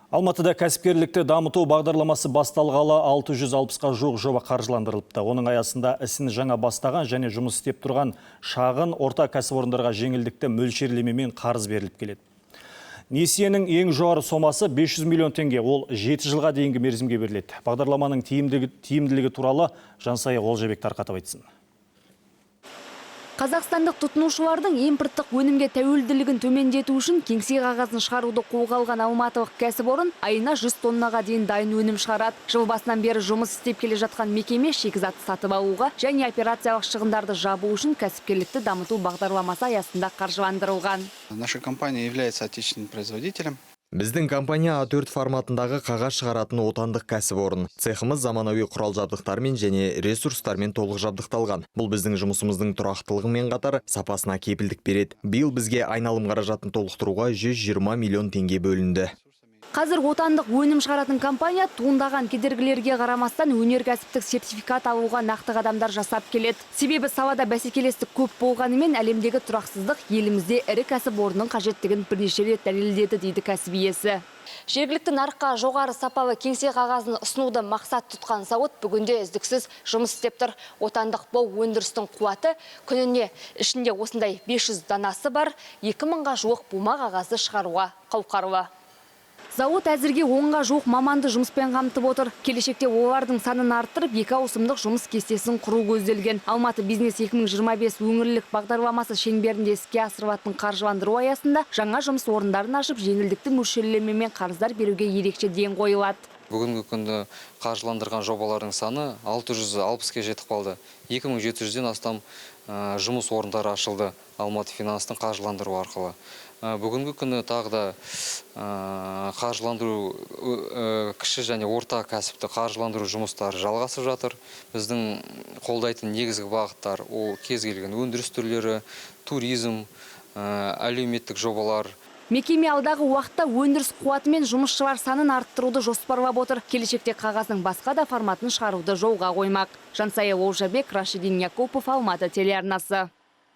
Алматыда кәсіпкерлікті дамыту бағдарламасы басталғалы 660-қа жуық жоба қаржыландырылыпты. Оның аясында ісін жаңа бастаған және жұмыс істеп тұрған шағын орта кәсіпорындарға жеңілдікті мөлшерлемемен қарыз беріліп келеді. Несиенің ең жоғары сомасы 500 миллион теңге, ол 7 жылға дейінгі мерзімге беріледі. Бағдарламаның тиімділігі туралы Жансая Олжабек тарқатып айтсын. Қазақстандық тұтынушылардың импорттық өнімге тәуелділігін төмендету үшін кеңсе қағазын шығаруды қолға алған алматылық кәсіпорын айына 100 тоннаға дейін дайын өнім шығарады. Жыл басынан бері жұмыс істеп келе жатқан мекеме шикізатты сатып алуға және операциялық шығындарды жабу үшін кәсіпкерлікті дамыту бағдарламасы аясында қаржыландырылған. Наша компания является отечественным производителем. Біздің компания А4 форматындағы қағаз шығаратын отандық кәсіпорын. Цехымыз заманауи құрал жабдықтармен және ресурстармен толық жабдықталған. Бұл біздің жұмысымыздың тұрақтылығымен қатар сапасына кепілдік береді. Биыл бізге айналым қаражатын толықтыруға 120 миллион теңге бөлінді. Қазір отандық өнім шығаратын компания туындаған кедергілерге қарамастан өнеркәсіптік сертификат алуға нақты қадамдар жасап келеді. Себебі салада бәсекелестік көп болғанымен әлемдегі тұрақсыздық елімізде ірі кәсіпорынның қажеттігін бірнеше рет дәлелдеді дейді кәсіп иесі. Жергілікті нарыққа жоғары сапалы кеңсе қағазын ұсынуды мақсат тұтқан зауыт бүгінде үздіксіз жұмыс істеп тұр. Отандық бұл өндірістің қуаты күніне ішінде осындай 500 данасы бар 2000-ға жуық бума қағазды шығаруға қауқарлы. Зауыт әзірге 10-ға жуық маманды жұмыспен қамтып отыр. Келешекте олардың санын арттырып, 2 ауысымдық жұмыс кестесін құру көзделген. Алматы бизнес 2025 өңірлік бағдарламасы шеңберінде іске асырылатын қаржыландыру аясында жаңа жұмыс орындарын ашып, жеңілдікті мөлшерлемемен қарыздар беруге ерекше ден қойылады. Бүгінгі күнді қаржыландырған жобалардың саны 660-ке жетіп қалды. 2700-ден астам жұмыс орындары ашылды Алматы финанстың қаржыландыру арқылы. Бүгінгі күні тағы да қаржыландыру кіші және орта кәсіпті қаржыландыру жұмыстары жалғасып жатыр. Біздің қолдайтын негізгі бағыттар ол кез келген өндіріс түрлері, туризм, әлеуметтік жобалар. Мекеме алдағы уақытта өндіріс қуаты мен жұмысшылар санын арттыруды жоспарлап отыр. Келешекте қағаздың басқа да форматын шығаруды жолға қоймақ. Жансая Олжабек, Рашидин Якупов, Алматы телеарнасы.